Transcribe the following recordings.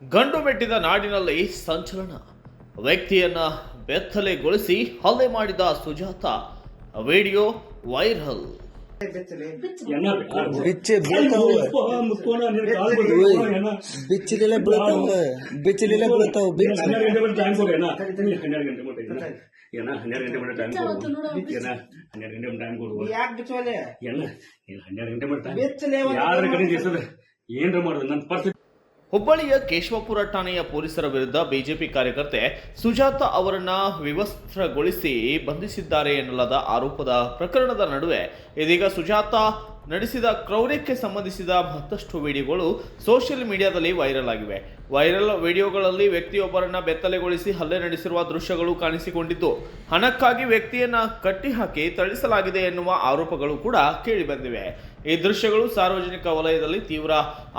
ಗಂಡು ಮೆಟ್ಟಿದ ನಾಡಿನಲ್ಲಿ ಸಂಚಲನ. ವ್ಯಕ್ತಿಯನ್ನ ಬೆತ್ತಲೆಗೊಳಿಸಿ ಹಲ್ಲೆ ಮಾಡಿದ ಸುಜಾತ ವಿಡಿಯೋ ವೈರಲ್. ಹುಬ್ಬಳ್ಳಿಯ ಕೇಶವಪುರ ಠಾಣೆಯ ಪೊಲೀಸರ ವಿರುದ್ಧ ಬಿಜೆಪಿ ಕಾರ್ಯಕರ್ತೆ ಸುಜಾತ ಅವರನ್ನ ವಿವಸ್ತ್ರಗೊಳಿಸಿ ಬಂಧಿಸಿದ್ದಾರೆ ಎನ್ನಲಾದ ಆರೋಪದ ಪ್ರಕರಣದ ನಡುವೆ ಇದೀಗ ಸುಜಾತ ನಡೆಸಿದ ಕ್ರೌರ್ಯಕ್ಕೆ ಸಂಬಂಧಿಸಿದ ಮತ್ತಷ್ಟು ವಿಡಿಯೋಗಳು ಸೋಷಿಯಲ್ ಮೀಡಿಯಾದಲ್ಲಿ ವೈರಲ್ ಆಗಿವೆ. ವೈರಲ್ ವಿಡಿಯೋಗಳಲ್ಲಿ ವ್ಯಕ್ತಿಯೊಬ್ಬರನ್ನ ಬೆತ್ತಲೆಗೊಳಿಸಿ ಹಲ್ಲೆ ನಡೆಸಿರುವ ದೃಶ್ಯಗಳು ಕಾಣಿಸಿಕೊಂಡಿದ್ದು, ಹಣಕ್ಕಾಗಿ ವ್ಯಕ್ತಿಯನ್ನ ಕಟ್ಟಿಹಾಕಿ ಥಳಿಸಲಾಗಿದೆ ಎನ್ನುವ ಆರೋಪಗಳು ಕೂಡ ಕೇಳಿಬಂದಿವೆ. ಈ ದೃಶ್ಯಗಳು ಸಾರ್ವಜನಿಕ ವಲಯದಲ್ಲಿ ತೀವ್ರ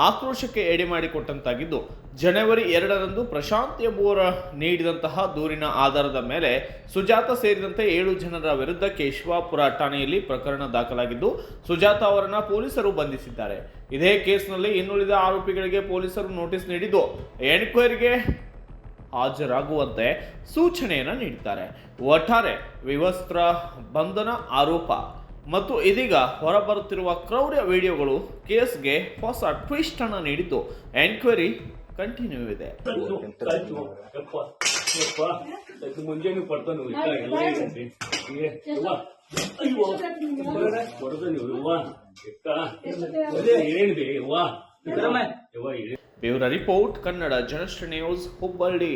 ಆಕ್ರೋಶಕ್ಕೆ ಎಡೆ ಮಾಡಿಕೊಟ್ಟಂತಾಗಿದ್ದು, ಜನವರಿ 2ರಂದು ಪ್ರಶಾಂತ್ ಎಂಬುವರ ನೀಡಿದಂತಹ ದೂರಿನ ಆಧಾರದ ಮೇಲೆ ಸುಜಾತ ಸೇರಿದಂತೆ 7 ಜನರ ವಿರುದ್ಧ ಕೇಶವಪುರ ಠಾಣೆಯಲ್ಲಿ ಪ್ರಕರಣ ದಾಖಲಾಗಿದ್ದು, ಸುಜಾತ ಅವರನ್ನ ಪೊಲೀಸರು ಬಂಧಿಸಿದ್ದಾರೆ. ಇದೇ ಕೇಸ್ನಲ್ಲಿ ಇನ್ನುಳಿದ ಆರೋಪಿಗಳಿಗೆ ಪೊಲೀಸರು ನೋಟಿಸ್ ನೀಡಿದ್ದು ಎನ್ಕ್ವೈರಿಗೆ ಹಾಜರಾಗುವಂತೆ ಸೂಚನೆಯನ್ನು ನೀಡಿದ್ದಾರೆ. ಒಟ್ಟಾರೆ ವಿವಸ್ತ್ರ ಬಂಧನ ಆರೋಪ ಮತ್ತು ಇದೀಗ ಹೊರಬರುತ್ತಿರುವ ಕ್ರೌರ್ಯ ವಿಡಿಯೋಗಳು ಕೇಸ್ಗೆ ಹೊಸ ಟ್ವಿಸ್ಟ್ ಅನ್ನು ನೀಡಿದ್ದು ಎನ್ಕ್ವೈರಿ ಕಂಟಿನ್ಯೂ ಇದೆ. Bureau report, Kannada Janashree news, Hubballi.